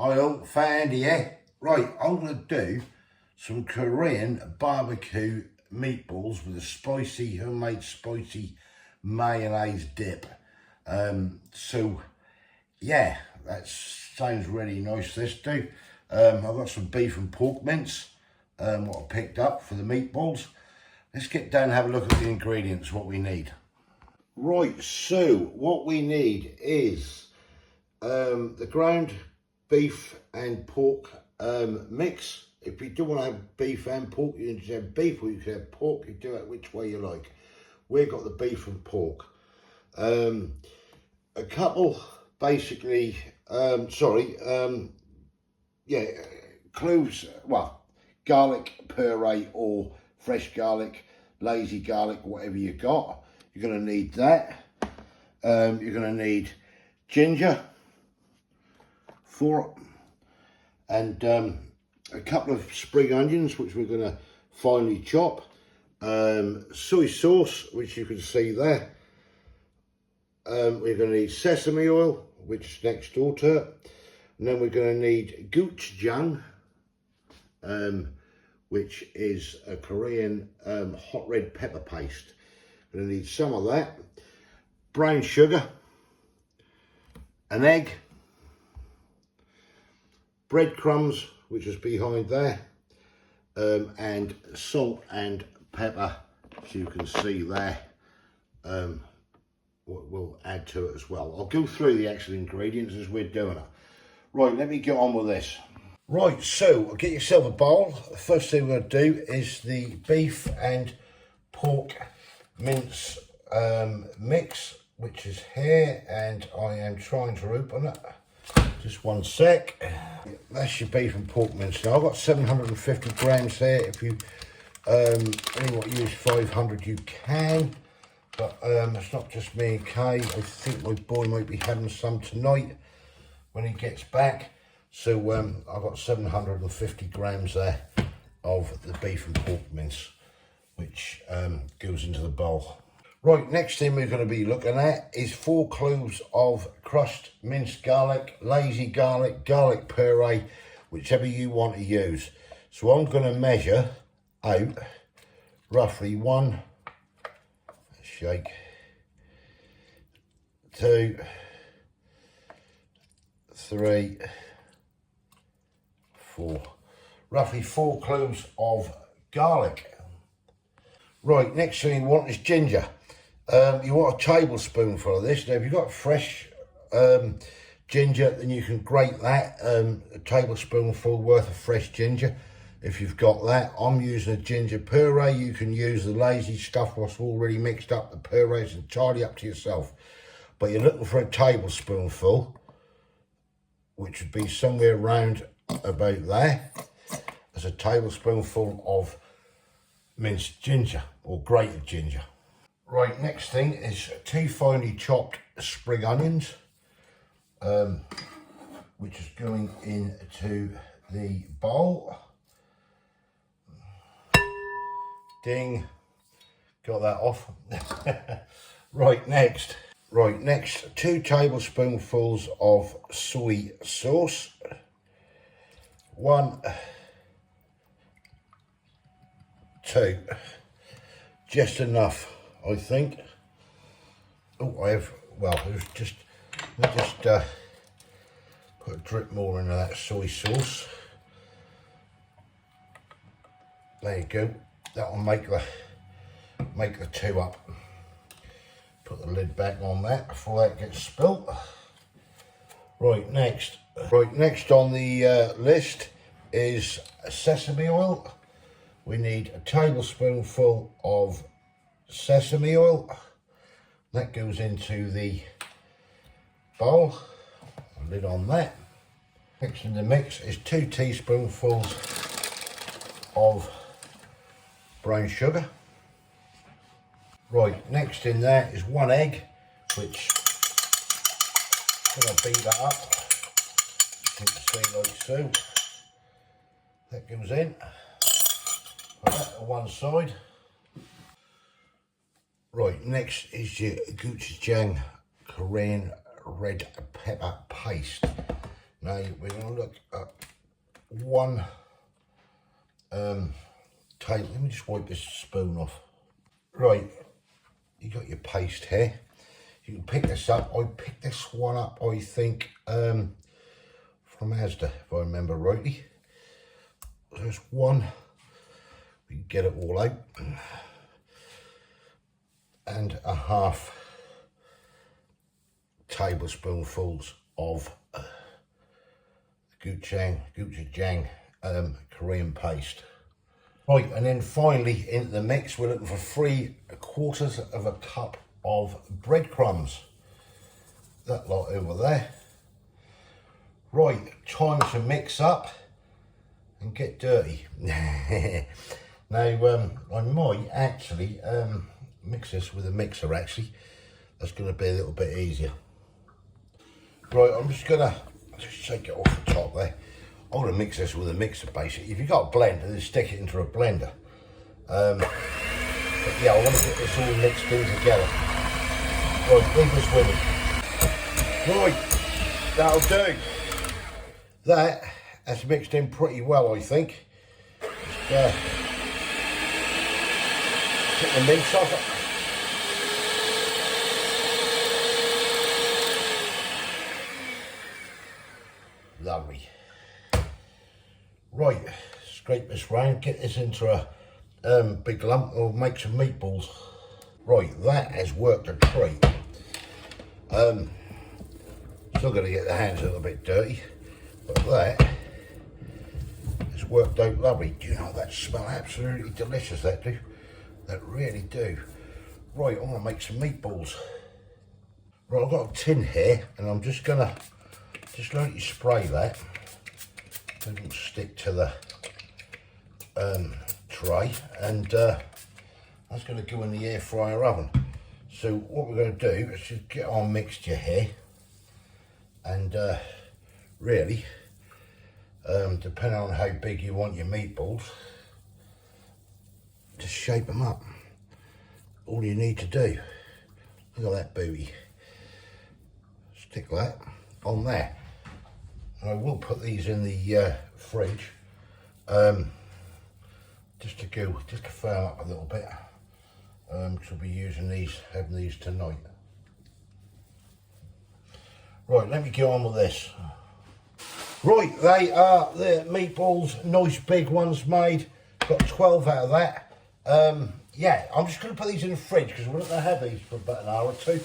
oil, fan here. Right, I'm going to do some Korean barbecue meatballs with a spicy, homemade spicy mayonnaise dip. So, yeah, that sounds really nice, this do. I've got some beef and pork mince, what I picked up for the meatballs. Let's get down and have a look at the ingredients, what we need. Right, so what we need is the ground beef and pork mix. If you do want to have beef and pork, you can just have beef, or you can have pork. You do it which way you like. We've got the beef and pork. A couple, basically, cloves, well, garlic puree or fresh garlic, lazy garlic, whatever you got. You're going to need that. You're going to need ginger, and a couple of spring onions, which we're going to finely chop. Soy sauce, which you can see there. We're going to need sesame oil, which is next door to it. And then we're going to need gochujang, which is a Korean hot red pepper paste. Going to need some of that. Brown sugar, an egg, breadcrumbs, which is behind there, and salt and pepper, as you can see there. What we'll add to it as well. I'll go through the actual ingredients as we're doing it. Right, let me get on with this. Right, so get yourself a bowl. The first thing we're going to do is the beef and pork mince mix, which is here, and I am trying to open it. Just one sec. That's your beef and pork mince. Now I've got 750 grams there. If you only want to use 500, you can. But it's not just me and Kay. I think my boy might be having some tonight when he gets back. So I've got 750 grams there of the beef and pork mince, which goes into the bowl. Right, next thing we're going to be looking at is 4 cloves of crushed minced garlic, lazy garlic, garlic puree, whichever you want to use. So I'm going to measure out roughly 1, shake, 2, 3, 4. Roughly 4 cloves of garlic. Right, next thing you want is ginger. You want a tablespoonful of this. Now, if you've got fresh ginger, then you can grate that, a tablespoonful worth of fresh ginger. If you've got that, I'm using a ginger puree. You can use the lazy stuff what's already mixed up. The puree is entirely up to yourself. But you're looking for a tablespoonful, which would be somewhere around about there. As a tablespoonful of minced ginger or grated ginger. Right, next thing is 2 finely chopped spring onions, which is going into the bowl. Ding, got that off. Right, next 2 tablespoonfuls of soy sauce. 1, 2, just enough, I think. Oh, let me just put a drip more into that soy sauce. There you go. That will make the 2 up. Put the lid back on that before that gets spilt. Right, next on the list is sesame oil. We need a tablespoonful of sesame oil. That goes into the bowl. A lid on that. Next in the mix is 2 teaspoonfuls of brown sugar. Right, next in there is 1 egg, which I'm going to beat that up. You can see like so. That goes in. Put that on one side. Right, next is your gochujang Korean red pepper paste. Now we're going to look at one table. Let me just wipe this spoon off. Right, you got your paste here. You can pick this up. I picked this one up, I think, from Asda, if I remember rightly. There's one. We can get it all out. And a half tablespoonfuls of gochujang Korean paste. Right, and then finally into the mix, we're looking for 3/4 of a cup of breadcrumbs. That lot over there. Right, time to mix up and get dirty. Now, I might actually mix this with a mixer actually. That's going to be a little bit easier. Right, I'm just going to shake it off the top there. I'm going to mix this with a mixer basically. If you've got a blender, then stick it into a blender. But yeah, I want to get this all mixed in together. Right, leave this with me. Right, that'll do. That has mixed in pretty well, I think. Just get the mince off it. Lovely. Right, scrape this round, get this into a big lump, or make some meatballs. Right, that has worked a treat. Still going to get the hands a little bit dirty, but that has worked out lovely. Do you know that smell absolutely delicious? That do, that really do. Right, I'm going to make some meatballs. Right, I've got a tin here, and I'm just going to lightly spray that. Don't stick to the tray, and that's going to go in the air fryer oven. So what we're going to do is just get our mixture here, and really, depending on how big you want your meatballs, just shape them up. All you need to do, look at that booty, stick that on there. And I will put these in the fridge, just to firm up a little bit, because we'll be having these tonight. Right, let me get on with this. Right, they are the meatballs, nice big ones made. Got 12 out of that. Yeah, I'm just going to put these in the fridge because we're not going to have these for about an hour or two.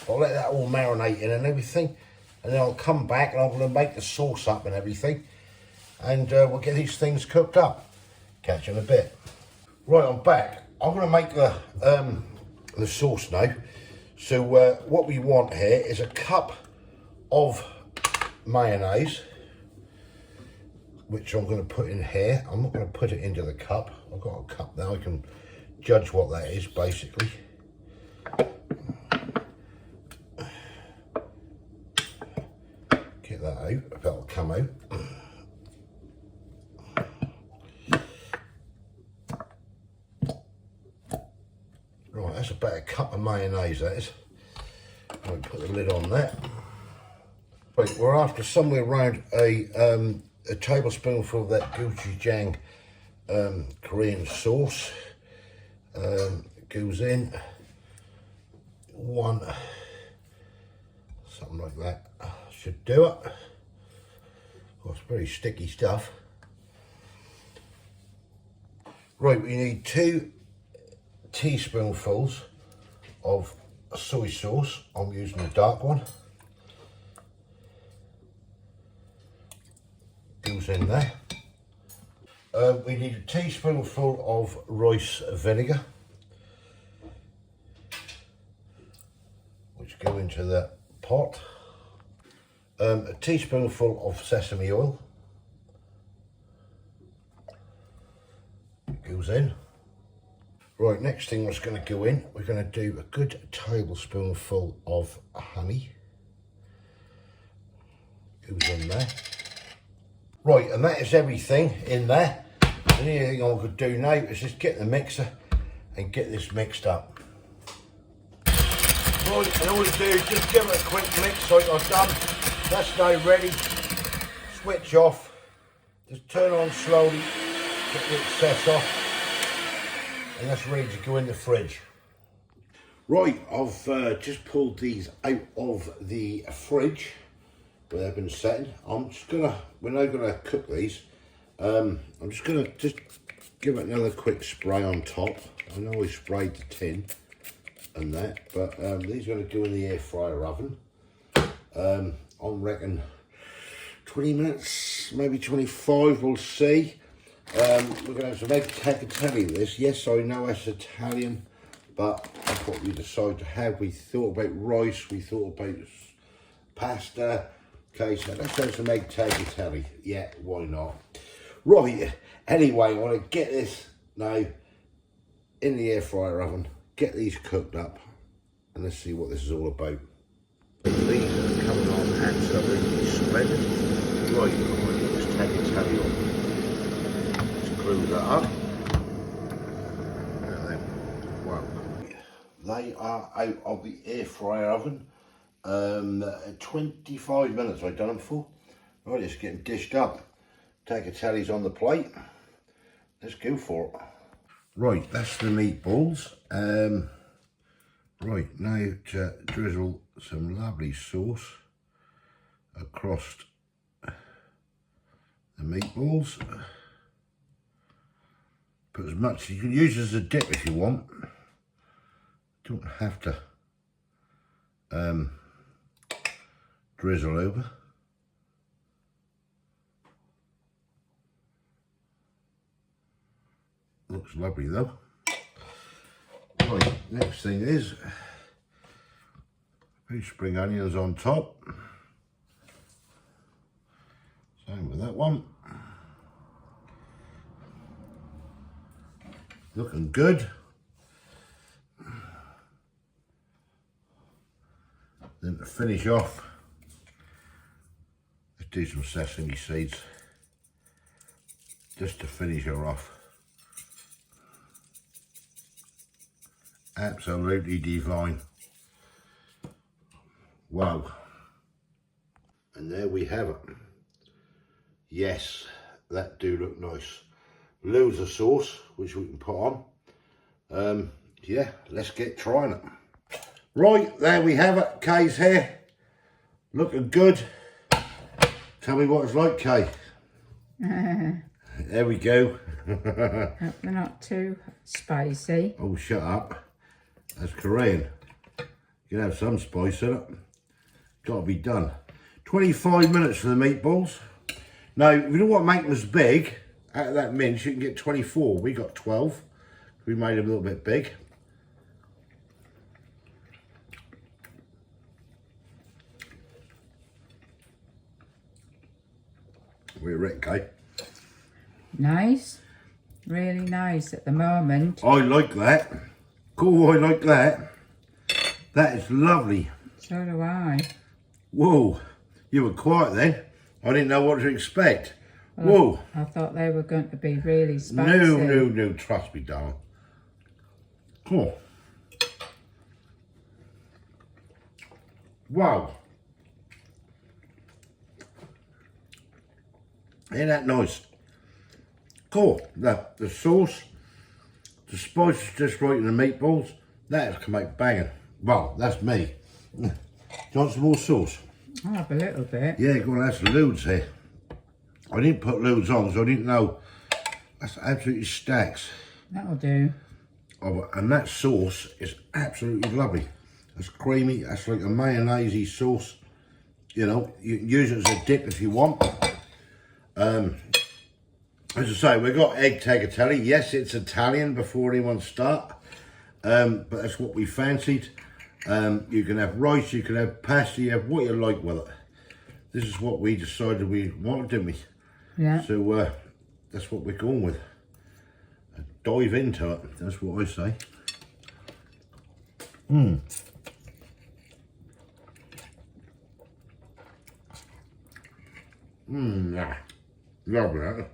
I'll let that all marinate in and everything. And then I'll come back and I'm going to make the sauce up and everything. And we'll get these things cooked up. Catch you in a bit. Right, I'm back. I'm going to make the sauce now. So what we want here is a cup of mayonnaise, which I'm going to put in here. I'm not going to put it into the cup. I've got a cup now. I can judge what that is, basically. Get that out, that'll come out. Right, that's about a cup of mayonnaise, that is. I'll put the lid on that. Right, we're after somewhere around a tablespoonful of that gochujang Korean sauce. Goes in one, something like that. Should do it. Of course, very sticky stuff. Right, we need 2 teaspoonfuls of soy sauce. I'm using the dark one. Goes in there. We need a teaspoonful of rice vinegar, which go into the pot. A teaspoonful of sesame oil goes in. Right, next thing that's going to go in, we're going to do a good tablespoonful of honey. Goes in there. Right, and that is everything in there. The only thing I could do now is just get the mixer and get this mixed up. Right, and all you do is just give it a quick mix like I've done. That's now ready switch off, just turn on slowly, get the excess off, and that's ready to go in the fridge. Right, I've just pulled these out of the fridge where they've been setting. We're now gonna cook these. I'm just gonna give it another quick spray on top. I know I sprayed the tin and that, but these are gonna go in the air fryer oven. I reckon 20 minutes, maybe 25, we'll see. We're gonna have some egg tagliatelle with this. Yes, I know it's Italian, but that's what we decided to have. We thought about rice, we thought about pasta. Okay, so let's have some egg tagliatelle. Yeah, why not? Right, anyway, I want to get this now in the air fryer oven, get these cooked up, and let's see what this is all about. These are coming on absolutely splendid. Right, let's tagliatelle on. Screw that up. Wow. They are out of the air fryer oven. 25 minutes I've done them for. Right, it's getting dished up. Tagliatelle's on the plate. Let's go for it. Right, that's the meatballs. Right, now to drizzle some lovely sauce across the meatballs. Put as much, you can use as a dip if you want. Don't have to drizzle over. Looks lovely though. Right, next thing is a few spring onions on top. Same with that one. Looking good. Then to finish off, let's do some sesame seeds just to finish her off. Absolutely divine. Wow. And there we have it. Yes, that do look nice. Loads of sauce, which we can put on. Yeah, let's get trying it. Right, there we have it. Kay's here. Looking good. Tell me what it's like, Kay. There we go. They're not too spicy. Oh, shut up. That's Korean. You can have some spice in it. Got to be done. 25 minutes for the meatballs. Now, if you don't want to make them as big, out of that mince, you can get 24. We got 12. We made them a little bit big. We're ready, Kay. Nice. Really nice at the moment. I like that. Cool, I like that. That is lovely. So do I. Whoa, you were quiet then. I didn't know what to expect. Whoa. I thought they were going to be really spicy. No, trust me, darling. Cool. Wow. Ain't that nice? Cool. The sauce, the spice is just right in the meatballs. That can make banging. Well, that's me. Do you want some more sauce? I'll have a little bit. Yeah, go on, that's loads here. I didn't put loads on, so I didn't know. That's absolutely stacks. That'll do. Oh, and that sauce is absolutely lovely. It's creamy, that's like a mayonnaise-y sauce. You know, you can use it as a dip if you want. As I say, we've got egg tagliatelle. Yes, it's Italian before anyone start. But that's what we fancied. You can have rice, you can have pasta, you have what you like with it. This is what we decided we wanted, didn't we? Yeah. So that's what we're going with. Dive into it, that's what I say. Lovely that.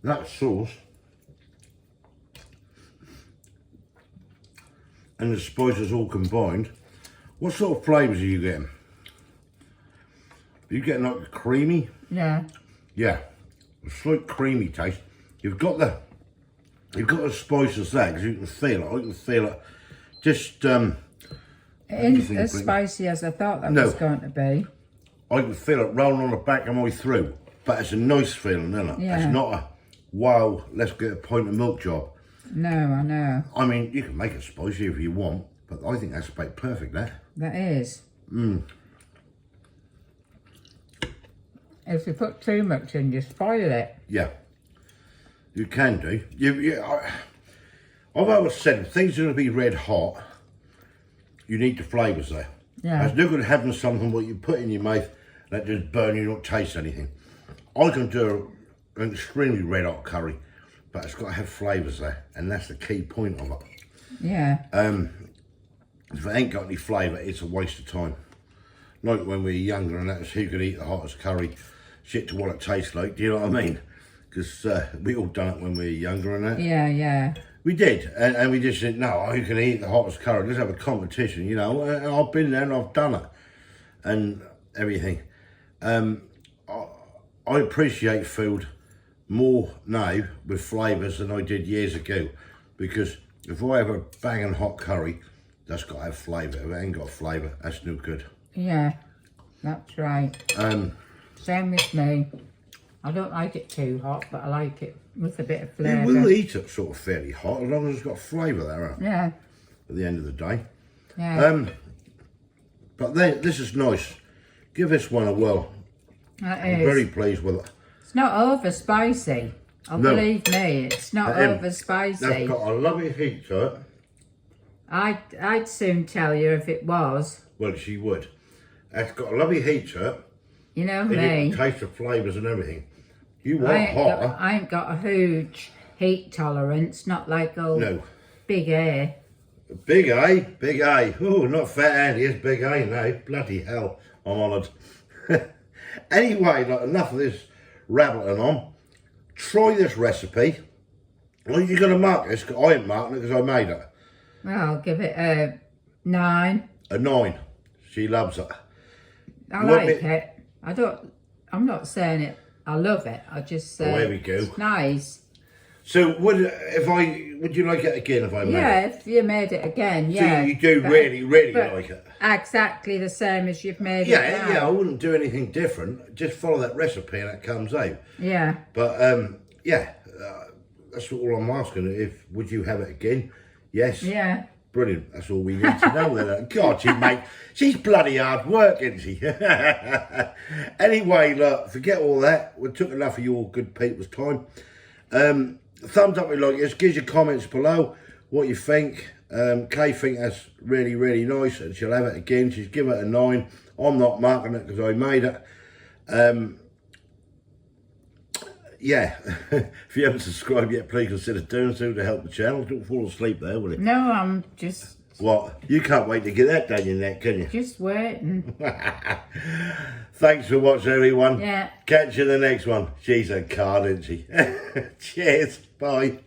That sauce and the spices all combined. What sort of flavours are you getting? You get like a creamy, Yeah. yeah, a slight creamy taste. You've got the spices there because you can feel it. I can feel it. Just It isn't as spicy as I thought that was going to be. I can feel it rolling on the back of my throat, but it's a nice feeling, isn't it? Yeah. It's not a wow, let's get a pint of milk job. No, I know. I mean, you can make it spicy if you want, but I think that's about perfect there. That is. If you put too much in, you spoil it. Yeah, you can do. I've always said if things are going to be red hot, you need the flavours there. Yeah. It's no good having something what you put in your mouth that just burn you, don't taste anything. I can do an extremely red hot curry, but it's got to have flavours there, and that's the key point of it. Yeah. If it ain't got any flavour, it's a waste of time. Like when we were younger and that was who could eat the hottest curry, shit to what it tastes like, do you know what I mean? Because we all done it when we were younger and that. Yeah, yeah. We did, and we just said, no, who can eat the hottest curry? Let's have a competition, you know. And I've been there and I've done it and everything. I appreciate food more now with flavours than I did years ago, because if I have a banging hot curry, that's got to have flavour. If it ain't got flavour, that's no good. Yeah, that's right. Same with me. I don't like it too hot, but I like it with a bit of You flavour. will eat it sort of fairly hot as long as it's got flavour there Yeah, at the end of the day. yeah. But then this is nice. Give this one a whirl. That I'm is. very pleased with it. It's not over spicy. Oh, No. believe me, it's not over spicy. That's got a lovely heat to it. I'd soon tell you if it was. Well, she would. It's got a lovely heat to it. You know And me. you can taste the flavours and everything. You want hotter? I ain't got a huge heat tolerance, not like old No. Big A. Big A, Big A. Oh, not Fat Andy, it's Big A now. Bloody hell, I'm honoured. Anyway, like, enough of this rattling on. Try this recipe. Well, you're going to mark this. I ain't marking it because I made it. Well, I'll give it a 9. A 9. She loves it. I What like bit- it. I'm not saying it. I love it. I just say there we go. it's nice. So, would you like it again if I made Yeah, it? if you made it again, So yeah. you do But- really, really but like it? Exactly the same as you've made it Yeah, now. yeah, I wouldn't do anything different. Just follow that recipe and it comes out. Yeah. But yeah, that's all I'm asking. Would you have it again? Yes. Yeah. Brilliant. That's all we need to know then. God, she's bloody hard work, isn't she? Anyway, look, forget all that. We took enough of your good people's time. Thumbs up if you like this. Give your comments below what you think. Kay think that's really, really nice, and she'll have it again. She's given it a 9. I'm not marking it because I made it. Yeah, if you haven't subscribed yet, please consider doing so to help the channel. Don't fall asleep there, will you? No, I'm just What? You can't wait to get that down your neck, can you? waiting. Thanks for watching, everyone. Yeah. Catch you in the next one. She's a card, isn't she? Cheers. Bye.